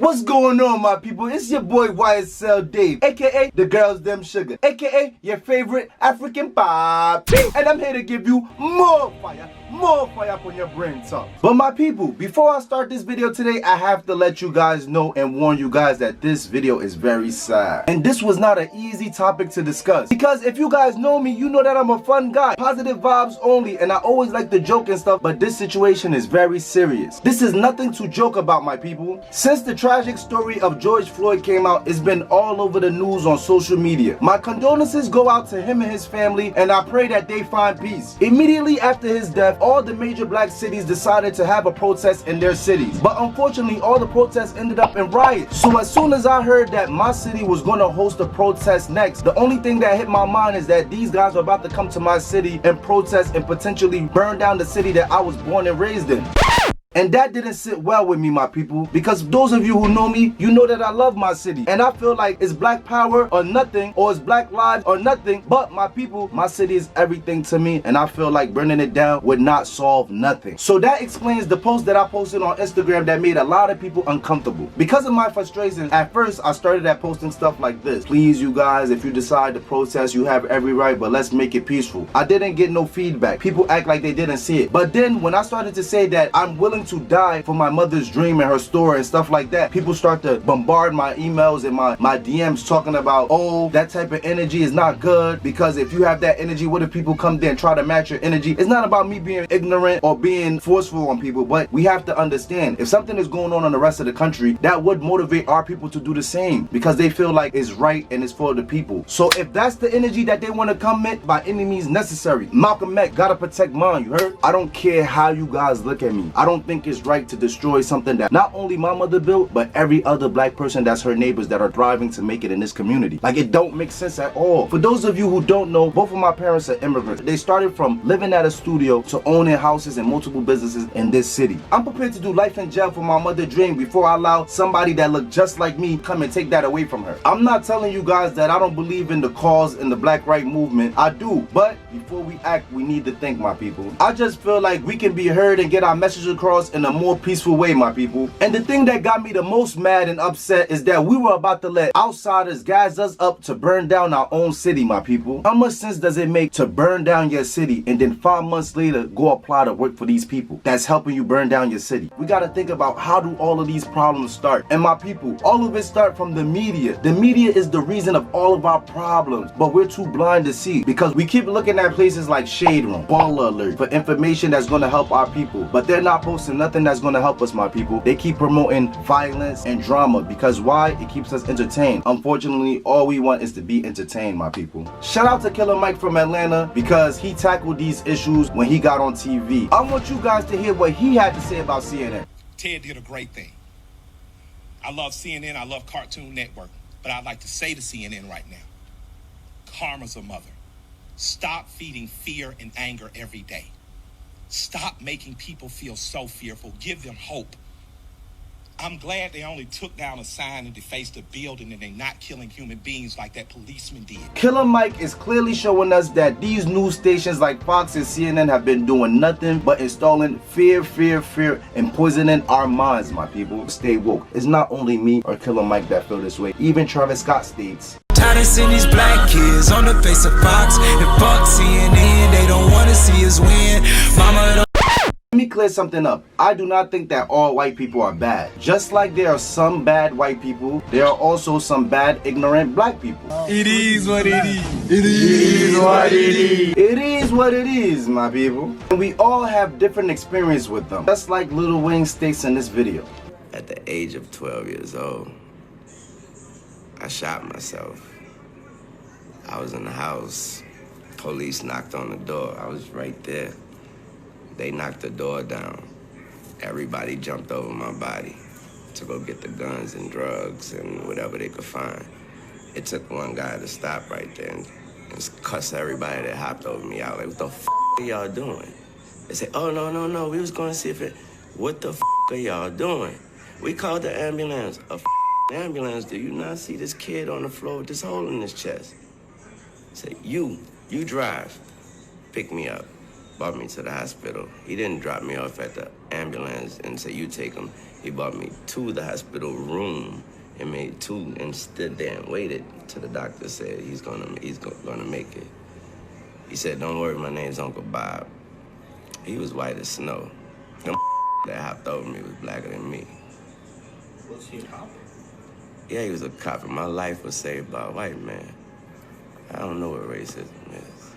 What's going on, my people? It's your boy YSL Dave, aka the girls them sugar, aka your favorite African pop, and I'm here to give you more fire up on your brain top. But my people, before I start this video today, I have to let you guys know and warn you guys that this video is very sad. And this was not an easy topic to discuss, because if you guys know me, you know that I'm a fun guy, positive vibes only, and I always like to joke and stuff, but this situation is very serious. This is nothing to joke about, my people. Since the tragic story of George Floyd came out, it's been all over the news on social media. My condolences go out to him and his family, and I pray that they find peace. Immediately after his death, all the major black cities decided to have a protest in their cities, but unfortunately all the protests ended up in riots. So as soon as I heard that my city was going to host a protest next, the only thing that hit my mind is that these guys are about to come to my city and protest and potentially burn down the city that I was born and raised in. And that didn't sit well with me, my people, because those of you who know me, you know that I love my city, and I feel like it's black power or nothing, or it's black lives or nothing. But my people, my city is everything to me, and I feel like burning it down would not solve nothing. So that explains the post that I posted on Instagram that made a lot of people uncomfortable. Because of my frustrations, at first I started at posting stuff like this: please, you guys, if you decide to protest, you have every right, but let's make it peaceful. I didn't get no feedback. People act like they didn't see it. But then when I started to say that I'm willing to die for my mother's dream and her story and stuff like that, people start to bombard my emails and my DMs talking about, oh, that type of energy is not good, because if you have that energy, what if people come there and try to match your energy? It's not about me being ignorant or being forceful on people, but we have to understand, if something is going on in the rest of the country, that would motivate our people to do the same, because they feel like it's right and it's for the people. So if that's the energy that they want to come in, by any means necessary, Malcolm X, gotta protect mine, you heard? I don't care how you guys look at me. I don't think it's right to destroy something that not only my mother built, but every other black person that's her neighbors that are thriving to make it in this community. Like, it don't make sense at all. For those of you who don't know, both of my parents are immigrants. They started from living at a studio to owning houses and multiple businesses in this city. I'm prepared to do life in jail for my mother's dream before I allow somebody that look just like me come and take that away from her. I'm not telling you guys that I don't believe in the cause and the black right movement. I do, but before we act, we need to think, my people. I just feel like we can be heard and get our message across in a more peaceful way, my people. And the thing that got me the most mad and upset is that we were about to let outsiders gas us up to burn down our own city, my people. How much sense does it make to burn down your city and then 5 months later go apply to work for these people that's helping you burn down your city? We got to think about, how do all of these problems start? And my people, all of it start from the media. The media is the reason of all of our problems, but we're too blind to see, because we keep looking at places like Shade Room, Baller Alert for information that's going to help our people, but they're not posting nothing that's going to help us, my people. They keep promoting violence and drama, because why? It keeps us entertained. Unfortunately, all we want is to be entertained, my people. Shout out to Killer Mike from Atlanta, because he tackled these issues when he got on TV. I want you guys to hear what he had to say about CNN. Ted did a great thing. I love CNN, I love Cartoon Network, but I'd like to say to CNN right now, karma's a mother. Stop feeding fear and anger every day. Stop making people feel so fearful. Give them hope. I'm glad they only took down a sign and defaced a building, and they're not killing human beings like that policeman did. Killer Mike is clearly showing us that these news stations like Fox and CNN have been doing nothing but installing fear, and poisoning our minds, my people. Stay woke. It's not only me or Killer Mike that feel this way. Even Travis Scott states, tired of seeing these black kids on the face of Fox and fuck CNN. They don't want to see us win. Mama don't. let me clear something up. I do not think that all white people are bad. Just like there are some bad white people, there are also some bad, ignorant black people. It is what it is. It is what it is. It is what it is, my people. And we all have different experience with them. Just like Lil Wayne states in this video. At the age of 12 years old, I shot myself. I was in the house. Police knocked on the door. I was right there. They knocked the door down. Everybody jumped over my body to go get the guns and drugs and whatever they could find. It took one guy to stop right there and cuss everybody that hopped over me out. Like, what the f are y'all doing? They said, oh, no, we was going to see if it, what the f are y'all doing? We called the ambulance. A ambulance, do you not see this kid on the floor with this hole in his chest? I said, you drive, pick me up. brought me to the hospital. He didn't drop me off at the ambulance and say, you take him. He brought me to the hospital room and made two and stood there and waited till the doctor said he's gonna make it. He said, don't worry, my name's Uncle Bob. He was white as snow. Them that hopped over me was blacker than me. Was he a cop? Yeah, he was a cop, and my life was saved by a white man. I don't know what racism is.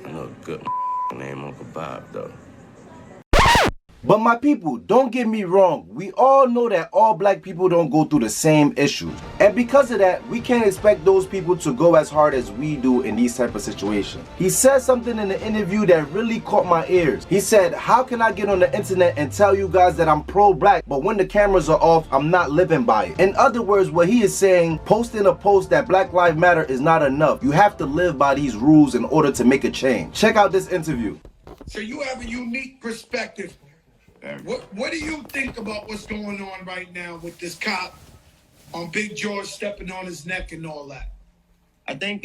I know a good name Uncle Bob, though. But my people, don't get me wrong. We all know that all black people don't go through the same issues. And because of that, we can't expect those people to go as hard as we do in these type of situations. He said something in the interview that really caught my ears. He said, how can I get on the internet and tell you guys that I'm pro-black, but when the cameras are off, I'm not living by it? In other words, what he is saying, posting a post that Black Lives Matter is not enough. You have to live by these rules in order to make a change. Check out this interview. So you have a unique perspective. What do you think about what's going on right now with this cop on Big George stepping on his neck and all that? I think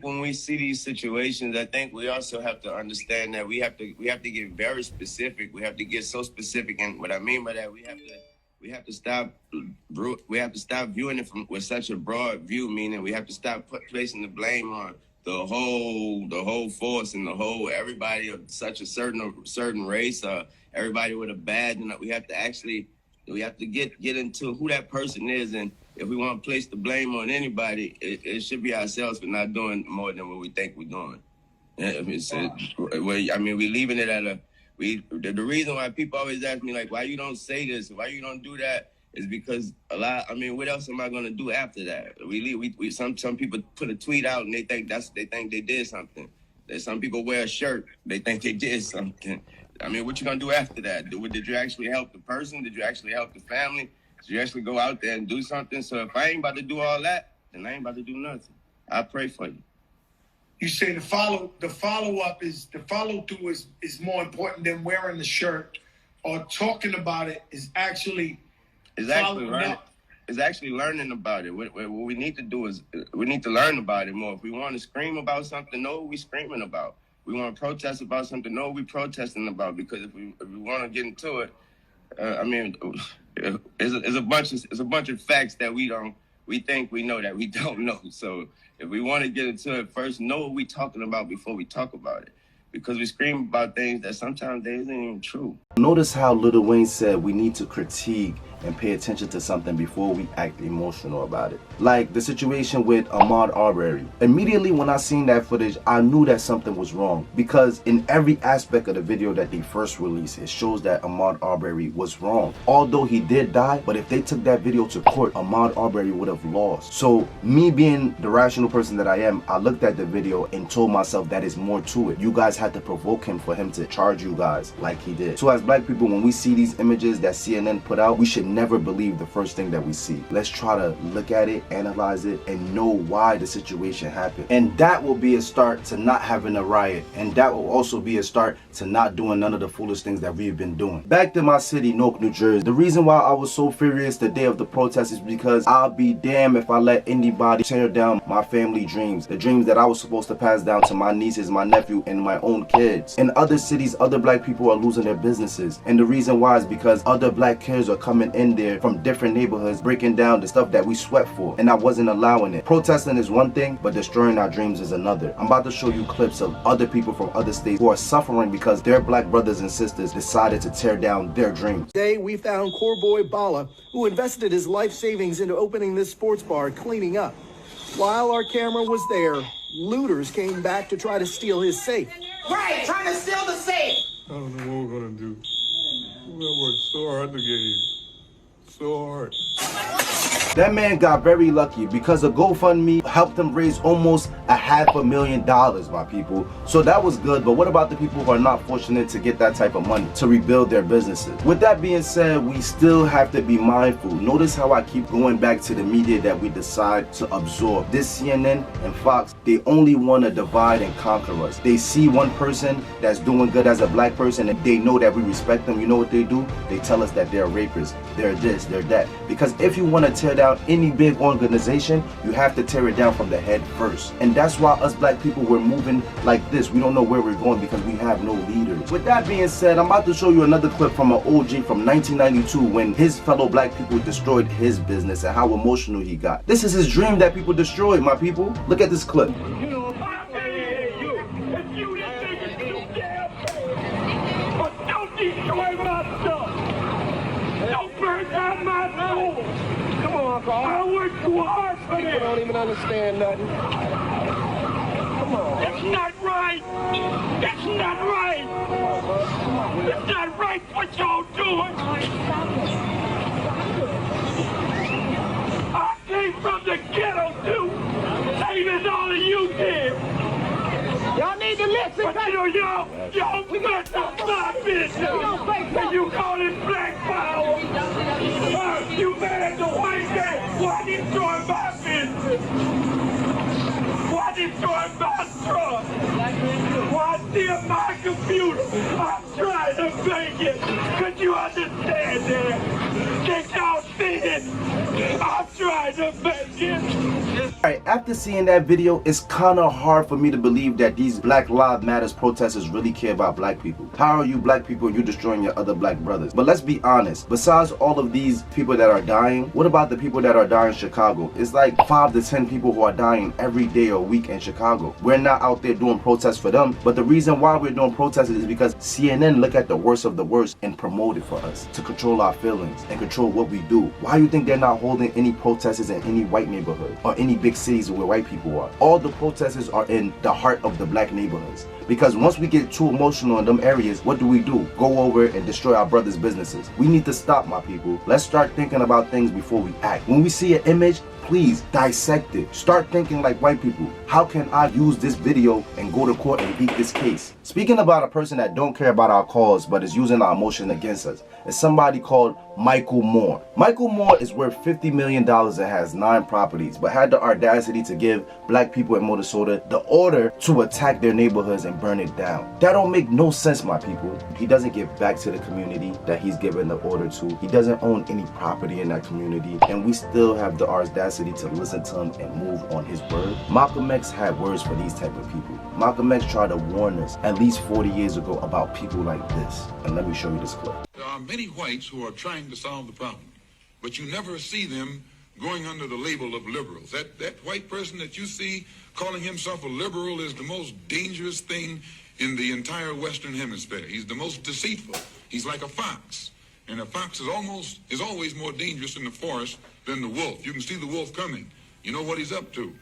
when we see these situations, I think we also have to understand that we have to get very specific. We have to get so specific, and what I mean by that, we have to stop viewing it with such a broad view. Meaning, we have to stop placing the blame on the whole force and everybody of such a certain race, everybody with a badge. And we have to get into who that person is, and if we want to place the blame on anybody, it should be ourselves for not doing more than what we think we're doing. We're leaving it at the reason why people always ask me, like, why you don't say this, why you don't do that, is because what else am I gonna do after that? Some people put a tweet out and they think they did something. Some people wear a shirt, they think they did something. What you gonna do after that? Did you actually help the person? Did you actually help the family? Did you actually go out there and do something? So if I ain't about to do all that, then I ain't about to do nothing. I pray for you. You say the follow through is more important than wearing the shirt or talking about it. Is actually learning about it. What we need to do is we need to learn about it more. If we want to scream about something, know what we're screaming about. We want to protest about something, know what we're protesting about. Because if we want to get into it, it's a bunch of facts that we think we know that we don't know. So if we want to get into it, first know what we're talking about before we talk about it. Because we scream about things that sometimes they isn't even true. Notice how Lil Wayne said we need to critique and pay attention to something before we act emotional about it. Like the situation with Ahmaud Arbery. Immediately when I seen that footage, I knew that something was wrong, because in every aspect of the video that they first released, it shows that Ahmaud Arbery was wrong. Although he did die, but if they took that video to court, Ahmaud Arbery would have lost. So me being the rational person that I am, I looked at the video and told myself that is more to it. You guys had to provoke him for him to charge you guys like he did. So as black people, when we see these images that CNN put out, we should never believe the first thing that we see. Let's try to look at it, analyze it, and know why the situation happened. And that will be a start to not having a riot. And that will also be a start to not doing none of the foolish things that we've been doing. Back to my city, Newark, New Jersey. The reason why I was so furious the day of the protest is because I'll be damned if I let anybody tear down my family dreams. The dreams that I was supposed to pass down to my nieces, my nephew, and my own kids. In other cities, other black people are losing their businesses. And the reason why is because other black kids are coming in there from different neighborhoods, breaking down the stuff that we sweat for, and I wasn't allowing it. Protesting is one thing, but destroying our dreams is another. I'm about to show you clips of other people from other states who are suffering because their black brothers and sisters decided to tear down their dreams. Today, we found Corboy Bala, who invested his life savings into opening this sports bar, cleaning up. While our camera was there, looters came back to try to steal his safe. Right, trying to steal the safe. I don't know what we're gonna do. We're gonna work so hard to get here. So hard. That man got very lucky because a GoFundMe helped him raise almost $500,000, my people. So that was good, but what about the people who are not fortunate to get that type of money to rebuild their businesses? With that being said, we still have to be mindful. Notice how I keep going back to the media that we decide to absorb. This CNN and Fox, they only want to divide and conquer us. They see one person that's doing good as a black person and they know that we respect them. You know what they do? They tell us that they're rapists, they're this, they're that. Because if you want to tear down any big organization, you have to tear it down from the head first. And that's why us black people, we're moving like this. We don't know where we're going because we have no leaders. With that being said, I'm about to show you another clip from an OG from 1992 when his fellow black people destroyed his business and how emotional he got. This is his dream that people destroyed, my people. Look at this clip. Destroy my stuff. Don't burn down my soul. Come on, Carl. I worked too hard for this. People don't even understand nothing. Come on. That's not right. That's not right. That's not right what y'all doing. I came from the ghetto too. Same as all of you did. Y'all need to listen. But you know, y'all messed up my business. And you call it black power. You mad at the white man. Why destroy my business? Why destroy my truck? Why steal my computer? I'm trying to make it. Could you understand that? Can't y'all see it? I'm trying to make it. Alright, after seeing that video, it's kind of hard for me to believe that these Black Lives Matters protesters really care about black people. How are you black people and you destroying your other black brothers? But let's be honest, besides all of these people that are dying, what about the people that are dying in Chicago? It's like 5 to 10 people who are dying every day or week in Chicago. We're not out there doing protests for them, but the reason why we're doing protests is because CNN look at the worst of the worst and promote it for us to control our feelings and control what we do. Why do you think they're not holding any protesters in any white neighborhood or any big cities where white people are? All the protesters are in the heart of the black neighborhoods. Because once we get too emotional in them areas, what do? Go over and destroy our brothers' businesses. We need to stop, my people. Let's start thinking about things before we act. When we see an image, please dissect it. Start thinking like white people. How can I use this video and go to court and beat this case? Speaking about a person that don't care about our cause but is using our emotion against us, is somebody called Michael Moore. Michael Moore is worth $50 million and has 9 properties, but had the audacity to give black people in Minnesota the order to attack their neighborhoods and burn it down. That don't make no sense, my people. He doesn't give back to the community that he's given the order to. He doesn't own any property in that community, and we still have the audacity to listen to him and move on his word. Malcolm X had words for these type of people. Malcolm X tried to warn us at least 40 years ago about people like this. And let me show you this clip. There are many whites who are trying to solve the problem, but you never see them going under the label of liberals. That white person that you see calling himself a liberal is the most dangerous thing in the entire Western Hemisphere. He's the most deceitful. He's like a fox. And a fox is always more dangerous in the forest than the wolf. You can see the wolf coming. You know what he's up to.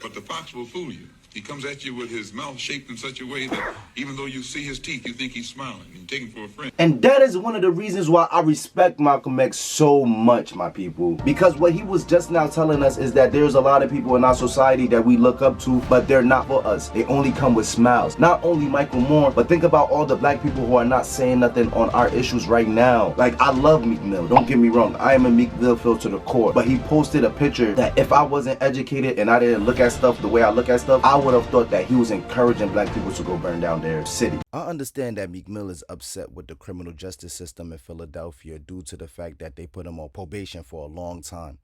But the fox will fool you. He comes at you with his mouth shaped in such a way that even though you see his teeth, you think he's smiling and you take him for a friend. And that is one of the reasons why I respect Malcolm X so much, my people. Because what he was just now telling us is that there's a lot of people in our society that we look up to, but they're not for us. They only come with smiles. Not only Michael Moore, but think about all the black people who are not saying nothing on our issues right now. Like, I love Meek Mill, don't get me wrong. I am a Meek Mill feel to the core. But he posted a picture that if I wasn't educated and I didn't look at stuff the way I look at stuff, I would have thought that he was encouraging black people to go burn down their city. I understand that Meek Mill is upset with the criminal justice system in Philadelphia due to the fact that they put him on probation for a long time.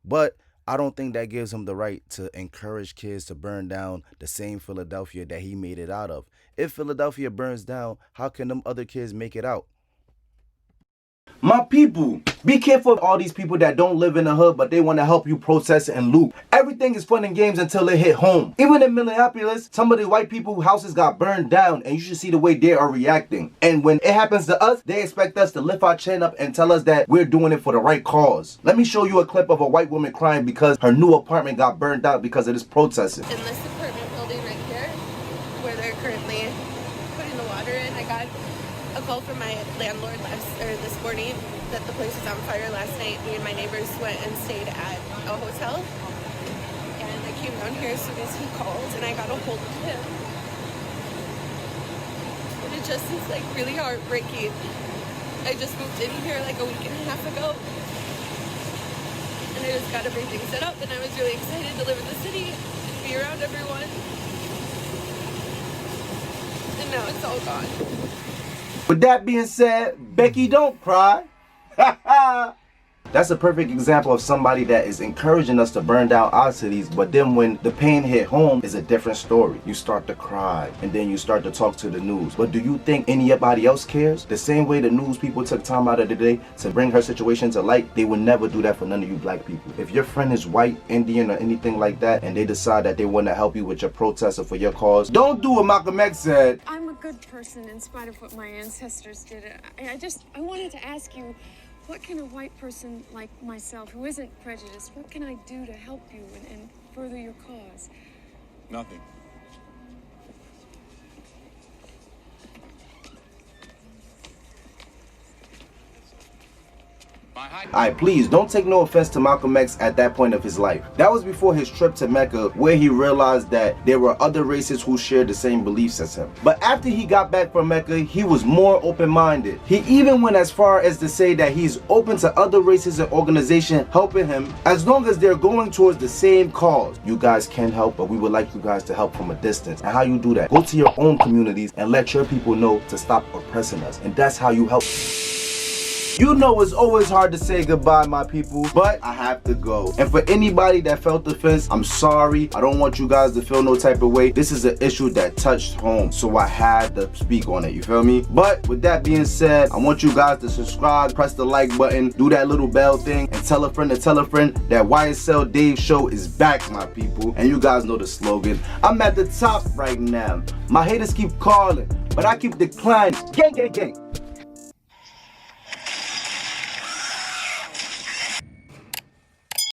But I don't think that gives him the right to encourage kids to burn down the same Philadelphia that he made it out of. If Philadelphia burns down, how can them other kids make it out? My people, be careful of all these people that don't live in the hood, but they want to help you protest and loot. Everything is fun and games until it hit home. Even in Minneapolis, some of the white people's houses got burned down, and you should see the way they are reacting. And when it happens to us, they expect us to lift our chin up and tell us that we're doing it for the right cause. Let me show you a clip of a white woman crying because her new apartment got burned out because of this protesting. In this apartment building right here, where they're currently putting the water in, I got a call from my landlord this morning that the place was on fire last night. Me and my neighbors went and stayed at a hotel, and I came down here as soon as he called, and I got a hold of him. And it just is like really heartbreaking. I just moved in here like a week and a half ago, and I just got everything set up, and I was really excited to live in the city and be around everyone. And now it's all gone. With that being said, Becky, don't cry. That's a perfect example of somebody that is encouraging us to burn down our cities, but then when the pain hit home, is a different story. You start to cry, and then you start to talk to the news. But do you think anybody else cares? The same way the news people took time out of the day to bring her situation to light, they would never do that for none of you black people. If your friend is white, Indian, or anything like that, and they decide that they want to help you with your protest or for your cause, don't do what Malcolm X said. I'm a good person in spite of what my ancestors did. I wanted to ask you, what can a white person like myself, who isn't prejudiced, what can I do to help you and further your cause? Nothing. Alright, please don't take no offense to Malcolm X at that point of his life. That was before his trip to Mecca, where he realized that there were other races who shared the same beliefs as him. But after he got back from Mecca, he was more open-minded. He even went as far as to say that he's open to other races and organizations helping him as long as they're going towards the same cause. You guys can help, but we would like you guys to help from a distance. And how you do that? Go to your own communities and let your people know to stop oppressing us. And that's how you help. You know it's always hard to say goodbye, my people, but I have to go. And for anybody that felt offense, I'm sorry. I don't want you guys to feel no type of way. This is an issue that touched home, so I had to speak on it, you feel me? But with that being said, I want you guys to subscribe, press the like button, do that little bell thing, and tell a friend to tell a friend that YSL Dave Show is back, my people. And you guys know the slogan. I'm at the top right now. My haters keep calling, but I keep declining. Gang, gang, gang.